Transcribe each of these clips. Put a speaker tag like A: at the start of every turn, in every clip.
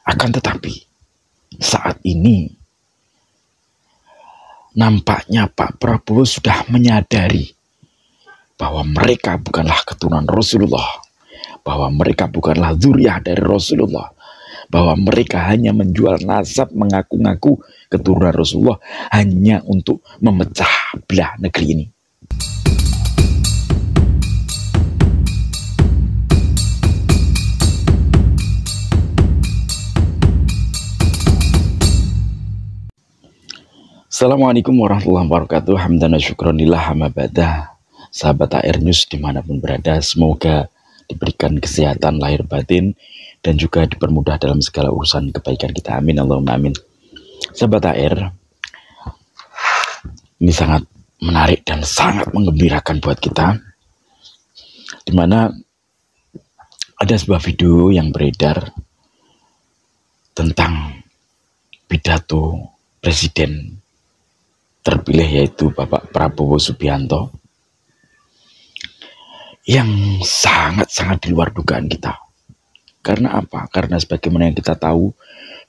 A: Akan tetapi saat ini nampaknya Pak Prabowo sudah menyadari bahwa mereka bukanlah keturunan Rasulullah, bahwa mereka bukanlah zuriyah dari Rasulullah, bahwa mereka hanya menjual nasab mengaku-ngaku keturunan Rasulullah hanya untuk memecah belah negeri ini. Assalamualaikum warahmatullahi wabarakatuh. Hamdan wa syukronillah amma ba'dah. Sahabat AR News dimanapun berada, semoga diberikan kesehatan lahir batin dan juga dipermudah dalam segala urusan kebaikan kita. Amin Allahumma amin. Sahabat AR, ini sangat menarik dan sangat menggembirakan buat kita, dimana ada sebuah video yang beredar tentang pidato Presiden terpilih, yaitu Bapak Prabowo Subianto, yang sangat-sangat di luar dugaan kita. Karena apa? Karena sebagaimana yang kita tahu,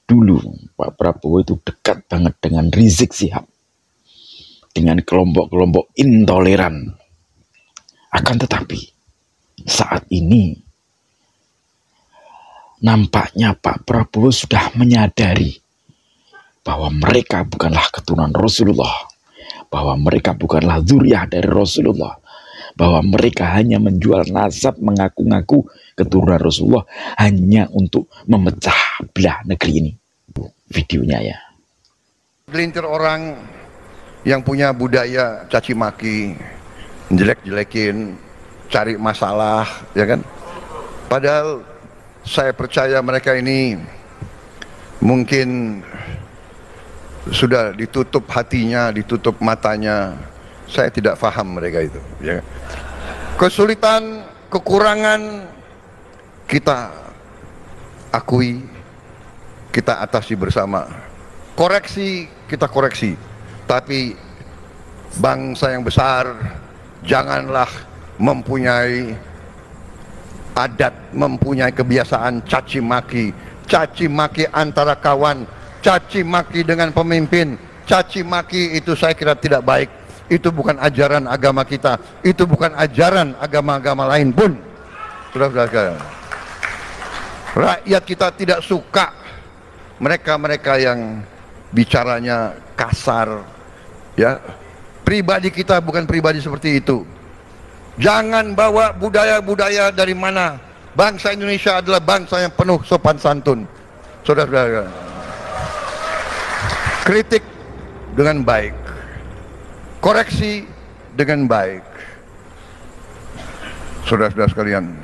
A: dulu Pak Prabowo itu dekat banget dengan Rizik Syihab, dengan kelompok-kelompok intoleran. Akan tetapi saat ini nampaknya Pak Prabowo sudah menyadari bahwa mereka bukanlah keturunan Rasulullah, bahwa mereka bukanlah zuriyah dari Rasulullah, bahwa mereka hanya menjual nasab mengaku-ngaku keturunan Rasulullah hanya untuk memecah belah negeri ini. Videonya ya.
B: Gelintir orang yang punya budaya caci maki, jelek-jelekin, cari masalah, ya kan? Padahal saya percaya mereka ini mungkin sudah ditutup hatinya, ditutup matanya. Saya tidak paham mereka itu, ya. Kesulitan, kekurangan kita akui, kita atasi bersama. Koreksi, kita koreksi. Tapi bangsa yang besar janganlah mempunyai adat, mempunyai kebiasaan caci maki antara kawan, caci maki dengan pemimpin. Caci maki itu saya kira tidak baik. Itu bukan ajaran agama kita, itu bukan ajaran agama-agama lain pun. Saudara-saudara, rakyat kita tidak suka mereka-mereka yang bicaranya kasar, ya. Pribadi kita bukan pribadi seperti itu. Jangan bawa budaya-budaya dari mana. Bangsa Indonesia adalah bangsa yang penuh sopan santun. Saudara-saudara, kritik dengan baik, koreksi dengan baik. Saudara-saudara sekalian,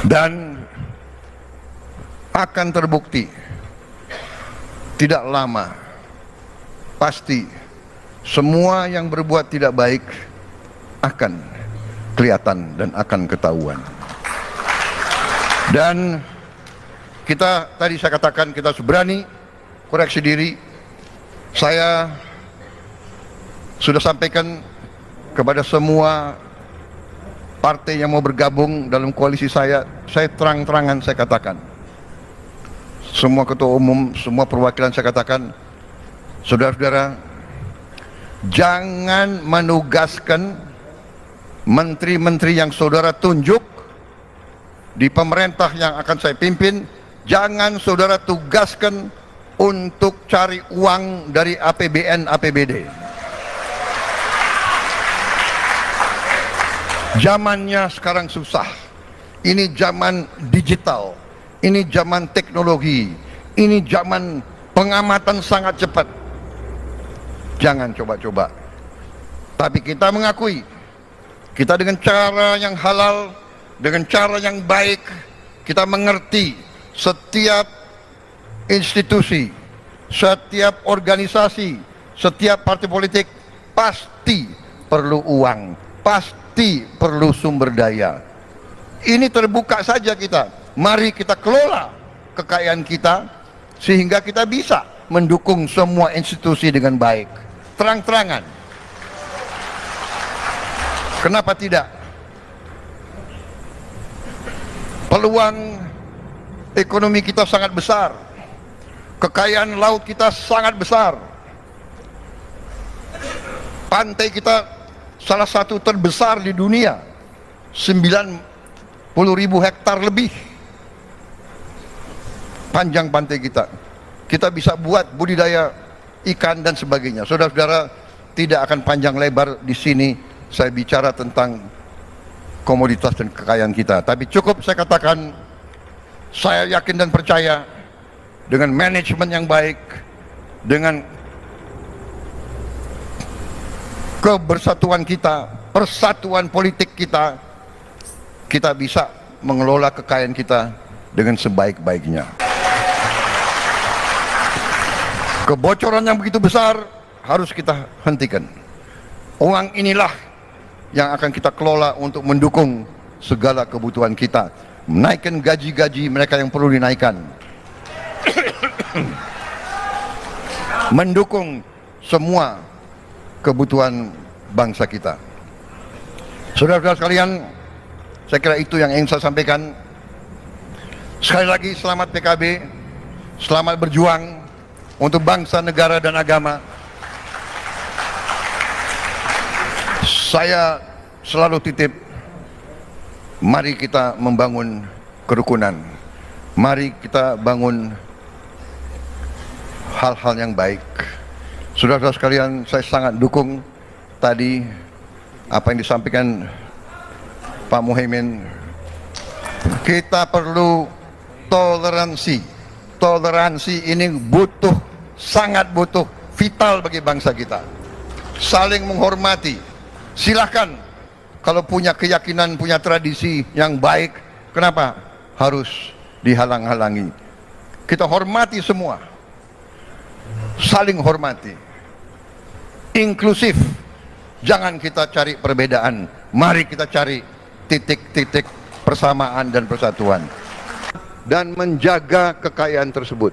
B: dan akan terbukti tidak lama, pasti semua yang berbuat tidak baik akan kelihatan dan akan ketahuan. Dan kita, tadi saya katakan, kita harus berani koreksi diri. Saya sudah sampaikan kepada semua partai yang mau bergabung dalam koalisi saya terang-terangan saya katakan, semua ketua umum, semua perwakilan saya katakan, saudara-saudara, jangan menugaskan menteri-menteri yang saudara tunjuk di pemerintah yang akan saya pimpin, jangan saudara tugaskan untuk cari uang dari APBN, APBD. Zamannya sekarang susah. Ini zaman digital, ini zaman teknologi, ini zaman pengamatan sangat cepat. Jangan coba-coba. Tapi kita mengakui, kita dengan cara yang halal, dengan cara yang baik, kita mengerti setiap institusi, setiap organisasi, setiap partai politik pasti perlu uang, pasti perlu sumber daya. Ini terbuka saja kita. Mari kita kelola kekayaan kita sehingga kita bisa mendukung semua institusi dengan baik, terang-terangan. Kenapa tidak? Peluang ekonomi kita sangat besar, kekayaan laut kita sangat besar, pantai kita salah satu terbesar di dunia, 90.000 hektar lebih panjang pantai kita. Kita bisa buat budidaya ikan dan sebagainya. Saudara-saudara, tidak akan panjang lebar di sini saya bicara tentang komoditas dan kekayaan kita. Tapi cukup saya katakan, saya yakin dan percaya dengan manajemen yang baik, dengan kebersatuan kita, persatuan politik kita, kita bisa mengelola kekayaan kita dengan sebaik-baiknya. Kebocoran yang begitu besar harus kita hentikan. Uang inilah yang akan kita kelola untuk mendukung segala kebutuhan kita, menaikkan gaji-gaji mereka yang perlu dinaikkan, mendukung semua kebutuhan bangsa kita. Saudara-saudara sekalian, saya kira itu yang ingin saya sampaikan. Sekali lagi selamat PKB, selamat berjuang untuk bangsa, negara, dan agama. Saya selalu titip, mari kita membangun kerukunan, mari kita bangun hal-hal yang baik. Saudara-saudara sekalian, saya sangat dukung tadi apa yang disampaikan Pak Muhaimin. Kita perlu toleransi. Toleransi ini butuh, sangat butuh, vital bagi bangsa kita. Saling menghormati. Silahkan kalau punya keyakinan, punya tradisi yang baik, kenapa harus dihalang-halangi? Kita hormati semua, saling hormati, inklusif. Jangan kita cari perbedaan, mari kita cari titik-titik persamaan dan persatuan, dan menjaga kekayaan tersebut.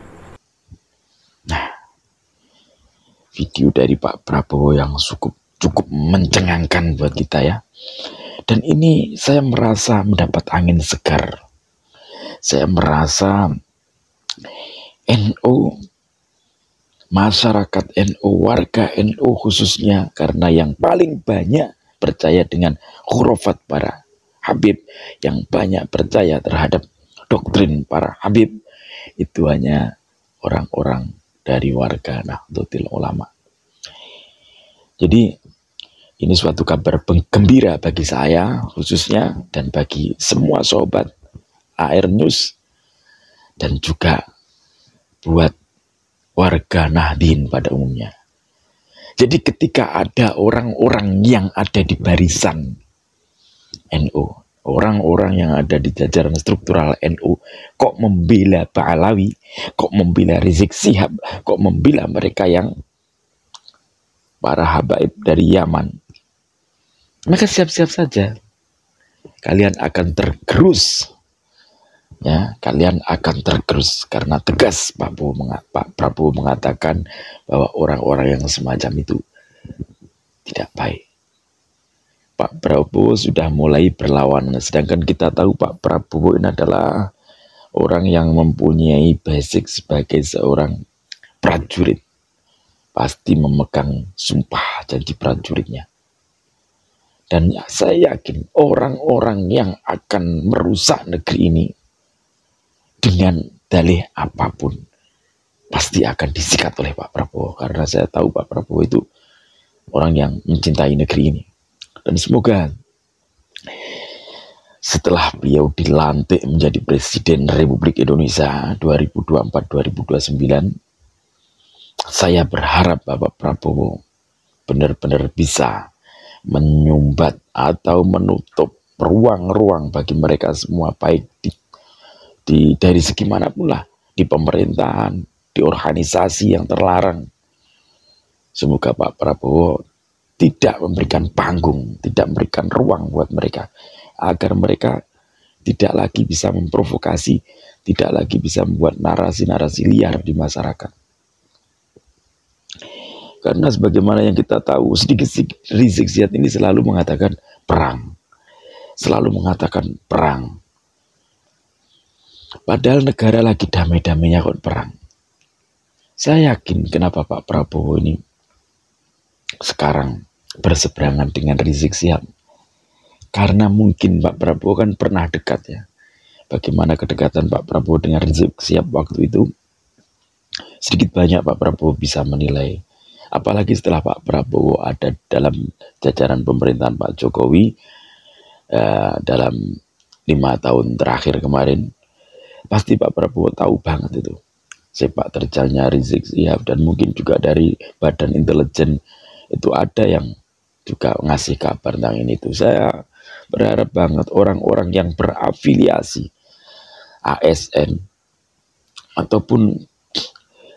A: Nah, video dari Pak Prabowo yang cukup mencengangkan buat kita ya. Dan ini saya merasa mendapat angin segar. Saya merasa NU, masyarakat NU, warga NU khususnya, karena yang paling banyak percaya dengan khurafat para Habib, yang banyak percaya terhadap doktrin para Habib, itu hanya orang-orang dari warga Nahdlatul Ulama. Jadi ini suatu kabar gembira bagi saya khususnya, dan bagi semua sobat AR News, dan juga buat warga Nahdien pada umumnya. Jadi ketika ada orang-orang yang ada di barisan NU, orang-orang yang ada di jajaran struktural NU, kok membela Ba'alawi, kok membela Rizik Syihab, kok membela mereka yang para habaib dari Yaman, maka siap-siap saja kalian akan tergerus, ya, kalian akan tergerus, karena tegas Pak Prabowo mengatakan bahwa orang-orang yang semacam itu tidak baik. Pak Prabowo sudah mulai berlawanan, sedangkan kita tahu Pak Prabowo ini adalah orang yang mempunyai basic sebagai seorang prajurit, pasti memegang sumpah janji prajuritnya. Dan saya yakin orang-orang yang akan merusak negeri ini dengan dalih apapun pasti akan disikat oleh Pak Prabowo, karena saya tahu Pak Prabowo itu orang yang mencintai negeri ini. Dan semoga setelah beliau dilantik menjadi Presiden Republik Indonesia 2024-2029, saya berharap Bapak Prabowo benar-benar bisa menyumbat atau menutup ruang-ruang bagi mereka semua, baik dari segi manapun lah, di pemerintahan, di organisasi yang terlarang. Semoga Pak Prabowo tidak memberikan panggung, tidak memberikan ruang buat mereka, agar mereka tidak lagi bisa memprovokasi, tidak lagi bisa membuat narasi-narasi liar di masyarakat. Karena sebagaimana yang kita tahu, sedikit-sedikit Rizik Syihab ini selalu mengatakan perang, selalu mengatakan perang. Padahal negara lagi damai-damainya kok perang. Saya yakin kenapa Pak Prabowo ini sekarang berseberangan dengan Rizik Syihab. Karena mungkin Pak Prabowo kan pernah dekat ya. Bagaimana kedekatan Pak Prabowo dengan Rizik Syihab waktu itu, sedikit banyak Pak Prabowo bisa menilai. Apalagi setelah Pak Prabowo ada dalam jajaran pemerintahan Pak Jokowi dalam 5 tahun terakhir kemarin, pasti Pak Prabowo tahu banget itu sepak terjalnya Rizik Syihab, dan mungkin juga dari Badan Intelijen itu ada yang juga ngasih kabar tentang ini. Itu saya berharap banget orang-orang yang berafiliasi ASN ataupun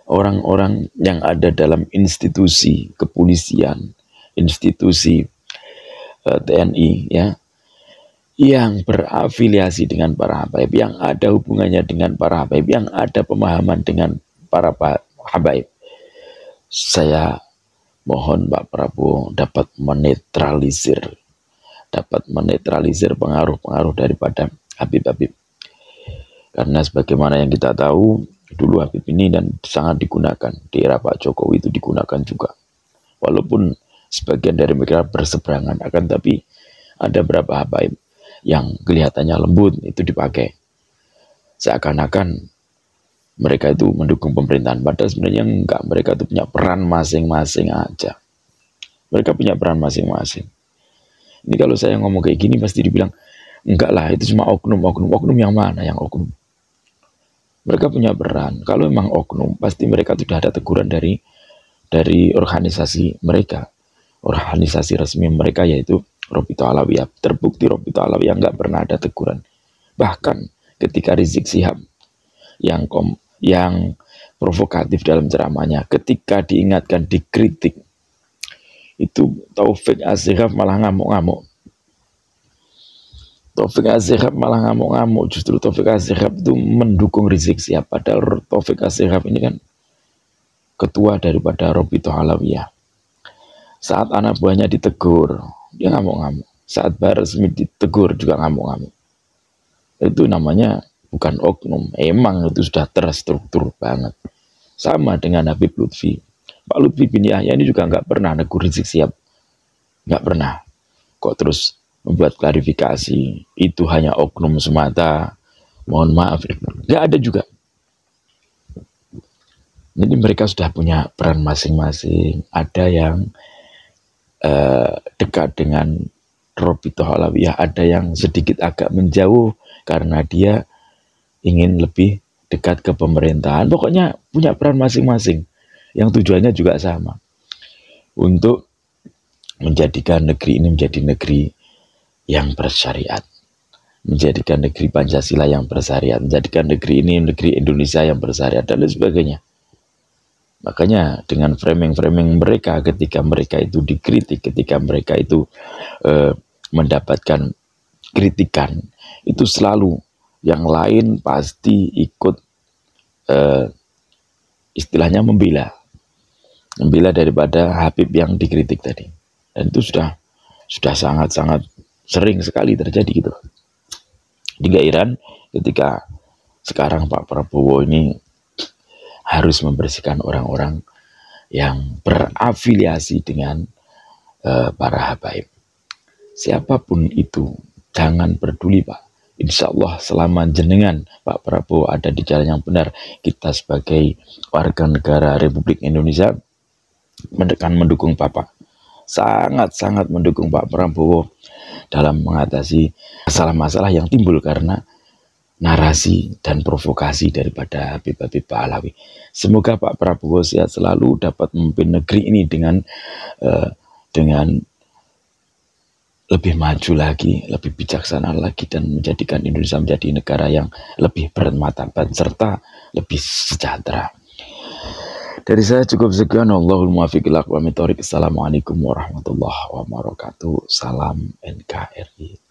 A: orang-orang yang ada dalam institusi kepolisian, institusi TNI ya, yang berafiliasi dengan para habaib, yang ada hubungannya dengan para habaib, yang ada pemahaman dengan para habaib, saya mohon Pak Prabowo dapat menetralisir pengaruh-pengaruh daripada Habib-Habib. Karena sebagaimana yang kita tahu, dulu Habib ini dan sangat digunakan di era Pak Jokowi, itu digunakan juga. Walaupun sebagian dari mereka berseberangan, akan tapi ada beberapa habaib yang kelihatannya lembut itu dipakai. Seakan-akan mereka itu mendukung pemerintahan, padahal sebenarnya enggak. Mereka itu punya peran masing-masing aja. Mereka punya peran masing-masing. Ini kalau saya ngomong kayak gini pasti dibilang, enggak lah, itu cuma oknum. Oknum yang mana yang oknum? Mereka punya peran. Kalau memang oknum, pasti mereka sudah ada teguran dari organisasi mereka, organisasi resmi mereka, yaitu Robito Alawiyah. Terbukti Robito Alawiyah nggak pernah ada teguran. Bahkan ketika Rizik Syihab yang provokatif dalam ceramahnya, ketika diingatkan, dikritik, itu Taufik Asyighab malah ngamuk-ngamuk. Taufik Asyighab malah ngamuk-ngamuk. Justru Taufik Asyighab itu mendukung Rizik Syihab, padahal Taufik Asyighab ini kan ketua daripada Robito Alawiyah. Saat anak buahnya ditegur, dia ngamuk-ngamuk. Saat Bahar Smith ditegur juga ngamuk-ngamuk. Itu namanya bukan oknum, emang itu sudah terstruktur banget. Sama dengan Habib Lutfi. Pak Lutfi bin Yahya ini juga nggak pernah negur Rizik Syihab, nggak pernah. Kok terus membuat klarifikasi itu hanya oknum semata, mohon maaf, nggak ada juga. Jadi mereka sudah punya peran masing-masing. Ada yang dekat dengan Robito Alawiyah, ada yang sedikit agak menjauh karena dia ingin lebih dekat ke pemerintahan. Pokoknya punya peran masing-masing yang tujuannya juga sama, untuk menjadikan negeri ini menjadi negeri yang bersyariat, menjadikan negeri Pancasila yang bersyariat, menjadikan negeri ini negeri Indonesia yang bersyariat, dan lain sebagainya. Makanya dengan framing-framing mereka, ketika mereka itu dikritik, ketika mereka itu mendapatkan kritikan, itu selalu yang lain pasti ikut istilahnya membela daripada Habib yang dikritik tadi. Dan itu sudah sangat-sangat sering sekali terjadi gitu. Tidak heran ketika sekarang Pak Prabowo ini harus membersihkan orang-orang yang berafiliasi dengan para habaib. Siapapun itu, jangan peduli Pak. Insya Allah selama jenengan Pak Prabowo ada di jalan yang benar, kita sebagai warga negara Republik Indonesia akan mendukung Bapak. Sangat-sangat mendukung Pak Prabowo dalam mengatasi masalah-masalah yang timbul karena narasi dan provokasi daripada Habib-Habib Alawi. Semoga Pak Prabowo sehat selalu, dapat memimpin negeri ini dengan lebih maju lagi, lebih bijaksana lagi, dan menjadikan Indonesia menjadi negara yang lebih bermartabat serta lebih sejahtera. Dari saya cukup sekian. Allahul muwaffiq ila aqwamit thoriq. Assalamualaikum warahmatullahi wabarakatuh. Salam NKRI.